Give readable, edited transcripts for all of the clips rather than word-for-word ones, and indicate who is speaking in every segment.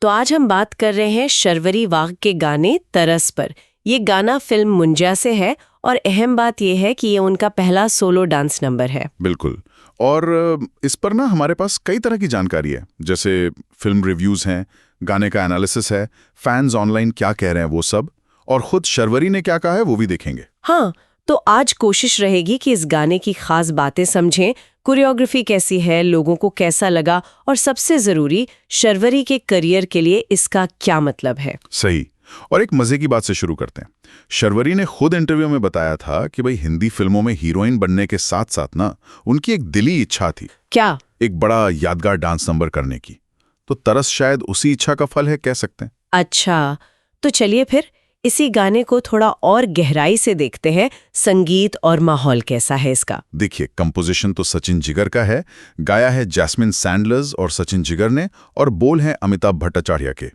Speaker 1: तो आज हम बात कर रहे हैं शर्वरी वाघ के गाने तरस पर। ये गाना फिल्म मुंजिया से है और अहम बात यह है कि ये उनका पहला सोलो डांस नंबर है।
Speaker 2: बिल्कुल। और इस पर ना हमारे पास कई तरह की जानकारी है, जैसे फिल्म रिव्यूज हैं, गाने का एनालिसिस है, फैंस ऑनलाइन क्या कह रहे हैं वो सब, और खुद शर्वरी ने क्या कहा है वो भी देखेंगे।
Speaker 1: हाँ, तो आज कोशिश रहेगी कि इस गाने की खास बातें समझें, कोरियोग्राफी कैसी है, लोगों को कैसा लगा, और सबसे जरूरी शर्वरी के करियर के लिए इसका क्या मतलब है।
Speaker 2: सही। और एक मजे की बात से शुरू करते हैं। शर्वरी ने खुद इंटरव्यू में बताया था कि भाई हिंदी फिल्मों में हीरोइन बनने के साथ साथ ना उनकी एक दिली इच्छा थी,
Speaker 1: क्या?
Speaker 2: एक बड़ा यादगार डांस नंबर करने की। तो तरस शायद उसी इच्छा का फल है, कह सकते हैं।
Speaker 1: अच्छा, तो चलिए फिर इसी गाने को थोड़ा और गहराई से देखते हैं। संगीत और माहौल कैसा है इसका?
Speaker 2: देखिए, कंपोजिशन तो सचिन जिगर का है, गाया है जैस्मिन सैंडलर्स और सचिन जिगर ने, और बोल हैं अमिताभ भट्टाचार्य के।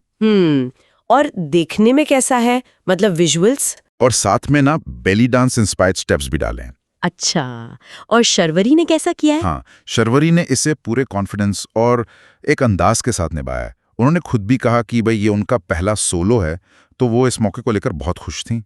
Speaker 1: और देखने में कैसा है, मतलब विजुअल्स?
Speaker 2: और साथ में ना बेली डांस इंस्पायर्ड स्टेप्स भी डाले हैं।
Speaker 1: अच्छा, और शर्वरी ने कैसा किया है?
Speaker 2: हाँ, शर्वरी ने इसे पूरे कॉन्फिडेंस और एक अंदाज के साथ निभाया है। उन्होंने खुद भी कहा कि भाई ये उनका पहला सोलो है, तो वो इस मौके को लेकर बहुत खुश थी।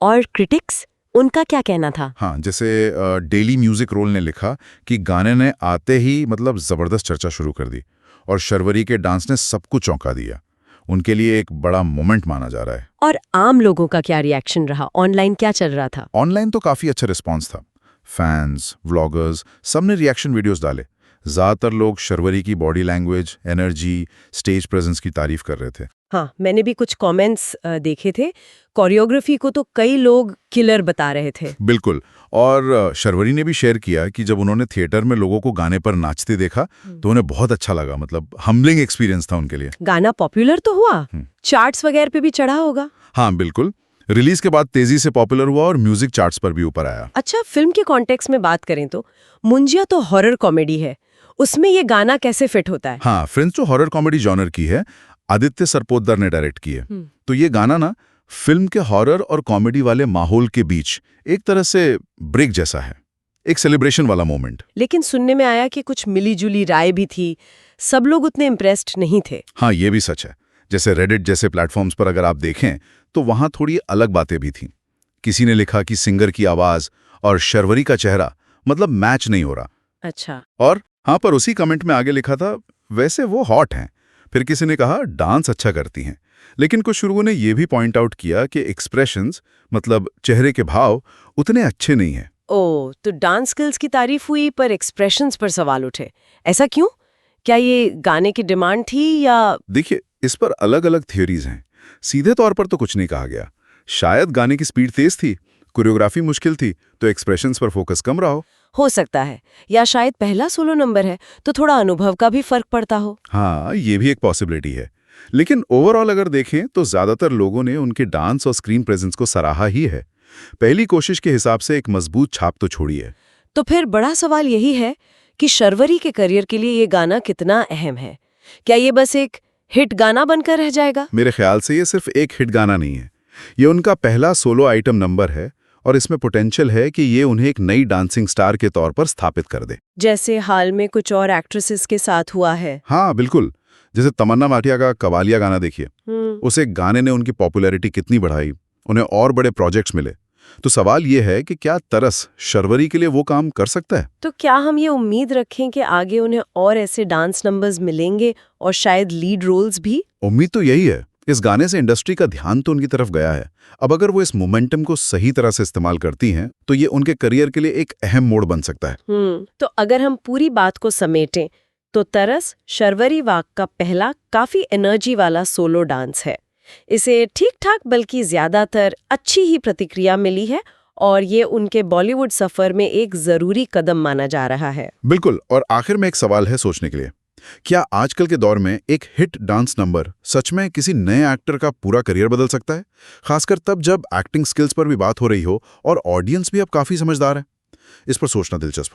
Speaker 1: और क्रिटिक्स, उनका क्या कहना था?
Speaker 2: हाँ, जैसे डेली म्यूजिक रोल ने लिखा कि गाने ने आते ही मतलब जबरदस्त चर्चा शुरू कर दी, और शर्वरी के डांस ने सबको चौंका दिया। उनके लिए एक बड़ा मोमेंट माना जा रहा है।
Speaker 1: और आम लोगों का क्या रिएक्शन रहा? ऑनलाइन क्या चल रहा था?
Speaker 2: ऑनलाइन तो काफी अच्छा रिस्पांस था। फैंस, व्लॉगर्स, सबने रिएक्शन वीडियोस डाले। ज्यादातर लोग शर्वरी की body language, energy, stage presence की तारीफ कर रहे थे।
Speaker 1: हाँ, मैंने भी कुछ कमेंट्स देखे थे। कोरियोग्राफी को तो कई लोग किलर बता रहे थे।
Speaker 2: बिल्कुल। और शर्वरी ने भी शेयर किया कि जब उन्होंने थिएटर में लोगों को गाने पर नाचते देखा तो उन्हें बहुत अच्छा लगा, मतलब हम्बलिंग एक्सपीरियंस था उनके लिए।
Speaker 1: गाना पॉपुलर तो हुआ, चार्ट्स वगैरह पे भी चढ़ा होगा।
Speaker 2: हाँ बिल्कुल, रिलीज के बाद तेजी से पॉपुलर हुआ और म्यूजिक चार्ट्स पर भी ऊपर आया।
Speaker 1: अच्छा, फिल्म के कॉन्टेक्स्ट में बात करें तो मुंजिया तो हॉरर कॉमेडी है, उसमें ये गाना कैसे फिट होता है?
Speaker 2: हाँ, फ्रेंड्स जो हॉरर कॉमेडी जॉनर की है, आदित्य सरपोतदार ने डायरेक्ट की है। तो ये गाना ना फिल्म के हॉरर और कॉमेडी वाले माहौल के बीच एक तरह से ब्रेक जैसा है, एक सेलिब्रेशन वाला मोमेंट।
Speaker 1: लेकिन सुनने में आया कि कुछ मिली-जुली राय भी थी, सब लोग उतने इम्प्रेस्ड नहीं थे।
Speaker 2: हाँ, ये भी सच है। जैसे रेडिट जैसे प्लेटफॉर्म्स पर अगर आप देखें तो वहां थोड़ी अलग बातें भी थीं। किसी ने लिखा कि सिंगर की आवाज और शर्वरी का चेहरा मतलब मैच नहीं हो रहा।
Speaker 1: अच्छा।
Speaker 2: और हाँ, पर उसी कमेंट में आगे लिखा था वैसे वो हॉट हैं। फिर किसी ने कहा डांस अच्छा करती हैं। लेकिन कुछ लोगों ने यह भी पॉइंट आउट किया कि एक्सप्रेशंस मतलब चेहरे के भाव उतने अच्छे नहीं हैं।
Speaker 1: तो डांस स्किल्स की तारीफ हुई पर एक्सप्रेशंस पर सवाल उठे, ऐसा क्यों? क्या ये गाने की डिमांड थी या?
Speaker 2: देखिए, इस पर अलग अलग थ्योरीज हैं। सीधे तौर पर तो कुछ नहीं कहा गया। शायद गाने की स्पीड तेज थी, कोरियोग्राफी मुश्किल थी, तो एक्सप्रेशंस पर फोकस कम रहा
Speaker 1: हो सकता है, या शायद पहला सोलो नंबर है तो थोड़ा अनुभव का भी फर्क पड़ता हो।
Speaker 2: हाँ, ये भी एक पॉसिबिलिटी है। लेकिन ओवरऑल अगर देखें तो ज्यादातर लोगों ने उनके डांस और स्क्रीन प्रेजेंस को सराहा ही है। पहली कोशिश के हिसाब से एक मजबूत छाप तो छोड़ी है।
Speaker 1: तो फिर बड़ा सवाल यही है कि शर्वरी के करियर के लिए ये गाना कितना अहम है? क्या ये बस एक हिट गाना बनकर रह जाएगा?
Speaker 2: मेरे ख्याल से ये सिर्फ एक हिट गाना नहीं है, ये उनका पहला सोलो आइटम नंबर है, और इसमें पोटेंशियल है कि ये उन्हें एक नई डांसिंग स्टार के तौर पर स्थापित कर दे,
Speaker 1: जैसे हाल में कुछ और एक्ट्रेसेस के साथ हुआ है।
Speaker 2: हाँ बिल्कुल। जैसे तमन्ना भाटिया का कवालिया गाना देखिए, उसे गाने ने उनकी पॉपुलैरिटी कितनी बढ़ाई, उन्हें और बड़े प्रोजेक्ट्स मिले। तो सवाल ये है कि क्या तरस शर्वरी के लिए वो काम कर सकता है?
Speaker 1: तो क्या हम ये उम्मीद रखें कि आगे उन्हें और ऐसे डांस नंबर्स मिलेंगे और शायद लीड रोल्स भी?
Speaker 2: उम्मीद तो यही है। इस गाने से इंडस्ट्री का ध्यान तो उनकी तरफ गया है। अब अगर वो इस मोमेंटम को सही तरह से इस्तेमाल करती हैं तो ये उनके करियर के लिए एक अहम मोड़ बन सकता है।
Speaker 1: तो अगर हम पूरी बात को समेटें तो तरस शर्वरी वाघ का पहला काफी एनर्जी वाला सोलो डांस है। इसे ठीक-ठाक बल्कि ज्यादातर अच्छी ही प्रतिक्रिया मिली है और ये उनके बॉलीवुड सफर में एक जरूरी कदम माना जा रहा है।
Speaker 2: बिल्कुल। और आखिर में एक सवाल है सोचने के लिए, क्या आजकल के दौर में एक हिट डांस नंबर सच में किसी नए एक्टर का पूरा करियर बदल सकता है? खासकर तब जब एक्टिंग स्किल्स पर भी बात हो रही हो और ऑडियंस भी अब काफी समझदार है। इस पर सोचना दिलचस्प हो।